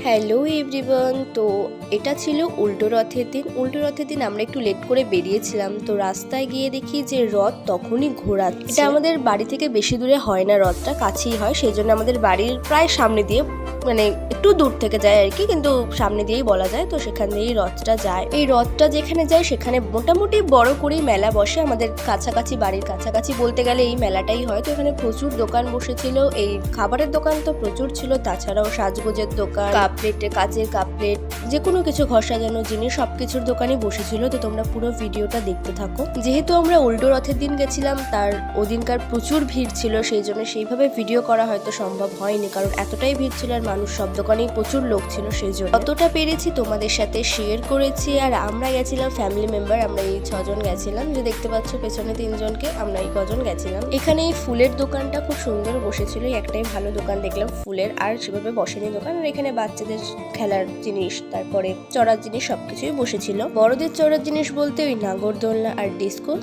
Hello everyone. তো এটা ছিল উল্টো রথের দিন আমরা একটু লেট করে বেরিয়েছিলাম। তো রাস্তায় গিয়ে দেখি যে রথ তখনই ঘোরাচ্ছে। এটা আমাদের বাড়ি থেকে বেশি দূরে হয় না, রথটা কাছেই হয়, সেই জন্য আমাদের বাড়ির প্রায় সামনে দিয়ে, মানে একটু দূর থেকে যায় আর কি, কিন্তু সামনে দিয়েই বলা যায়। তো সেখান দিয়েই রথটা যায়। এই রথটা যেখানে যায় সেখানে মোটামুটি বড় করেই মেলা বসে। আমাদের কাছাকাছি, বাড়ির কাছাকাছি বলতে গেলে এই মেলাটাই হয়। তো এখানে প্রচুর দোকান বসেছিল। এই খাবারের দোকান তো প্রচুর ছিল, তাছাড়াও সাজগোজের দোকান, প্লেটে কাচের কাপ প্লেট, যে কোনো কিছু ঘর সাজানো জিনিস সবকিছুর দোকানই বসেছিল। তো তোমরা পুরো ভিডিওটা দেখতে থাকো। যেহেতু আমরা উল্টো রথের দিন গেছিলাম, তার ওদিনকার প্রচুর ভিড় ছিল, সেই জন্য সেইভাবে ভিডিও করা হয়তো সম্ভব হয়নি, কারণ এতটাই ভিড় ছিল আর মানুষ সব দোকানেই প্রচুর লোক ছিল, সেই জন্য যতটা পেরেছি তোমাদের সাথে শেয়ার করেছি। আর আমরা গেছিলাম ফ্যামিলি মেম্বার, আমরা এই 6 জন গেছিলাম, যে দেখতে পাচ্ছ পেছনে 3 জনকে, আমরা এই কজন গেছিলাম। এখানে এই ফুলের দোকানটা খুব সুন্দর বসেছিল, একটাই ভালো দোকান দেখলাম ফুলের, আর সেভাবে বসেনি দোকান। আর এখানে বাচ্চাদের খেলার জিনিস, তারপরে চড়ার জিনিস সবকিছুই বসেছিল। বড়দের চড়ার জিনিস বলতে ওই নাগরদোলনা আর ডিস্কো,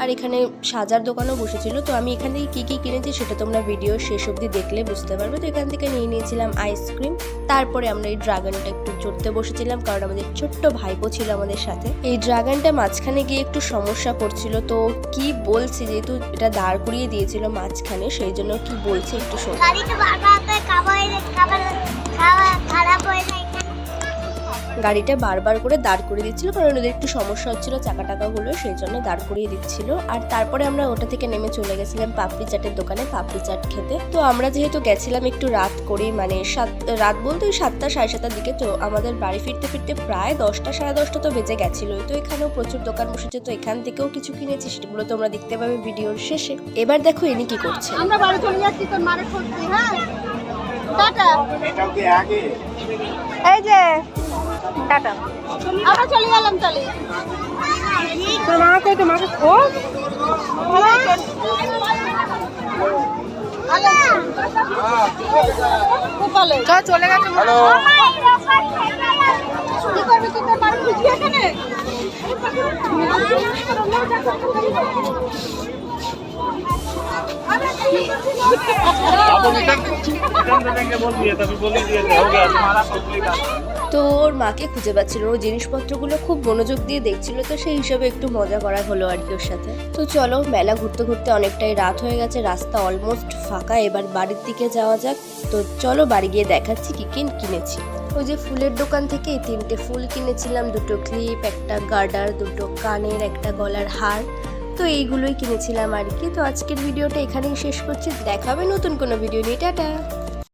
আর এখানে সাজার দোকানও বসেছিল। তো আমি এখান থেকে কি কি কিনেছি সেটা তোমরা ভিডিও শেষ অবধি দেখলে বুঝতে পারবে। তো এখান থেকে নিয়ে নিয়েছিলাম আইসক্রিম, তারপরে আমরা এই ড্রাগনটা একটু চড়তে বসেছিলাম, কারণ আমাদের ছোট্ট ভাইপো ছিল আমাদের সাথে। এই ড্রাগনটা মাঝখানে গিয়ে একটু সমস্যা করছিল, তো কি বলছে, যেহেতু এটা দাঁড় করিয়ে দিয়েছিল মাঝখানে, সেই জন্য কি বলছে একটু শোনো। গাড়িটা বারবার করে দাঁড় করিয়ে দিচ্ছিল, কারণ ওদের একটু সমস্যা হচ্ছিল চাকা টাকাগুলো, সেই জন্য দাঁড় করিয়ে দিচ্ছিল। আর তারপরে আমরা ওটা থেকে নেমে চলে গেছিলাম পাপড়ি চাটের দোকানে পাপড়ি চাট খেতে। তো আমরা যেহেতু গেছিলাম একটু রাত করে, মানে রাত বলতে ওই 7টা সাড়ে 7টার দিকে, তো আমাদের বাড়ি ফিরতে ফিরতে প্রায় 10টা সাড়ে 10টা তো বেজে গেছিলোই। তো এখানেও প্রচুর দোকান বসেছে, তো এখান থেকেও কিছু কিনেছি, সেগুলো তোমরা দেখতে পাবে ভিডিওর শেষে। এবার দেখো ইনি কি করছে। আমরা বাড়ি চলে যাচ্ছি, তোর মারে খুঁজছি। হ্যাঁ টাটা, এই যে টাটা, আমরা চলে গেলাম তাহলে। তোর মাকে খোঁজ। খুব ভালো চলে গেছে। কি করবি তুই, তোর মারে খুঁজবি এখানে? তো ওর মাকে খুঁজে পাচ্ছিল, ও জিনিসপত্রগুলো খুব মনোযোগ দিয়ে দেখছিল, তো সেই হিসাবে একটু মজা করা হলো আর কি ওর সাথে। তো চলো, মেলা ঘুরতে ঘুরতে অনেকটাই রাত হয়ে গেছে, রাস্তা অলমোস্ট ফাঁকা, এবার বাড়ির দিকে যাওয়া যাক। তো চলো বাড়ি গিয়ে দেখাচ্ছি কি কিনেছি। ওই যে ফুলের দোকান থেকে 3টে ফুল কিনেছিলাম, 2টো ক্লিপ, একটা গার্ডার, 2টো কানের, একটা গলার হার। তো এইগুলোই কিনেছিলাম আর কি। তো আজকের ভিডিওটা এখানেই শেষ করছি, দেখাবে নতুন কোনো ভিডিও নিয়ে। টাটা।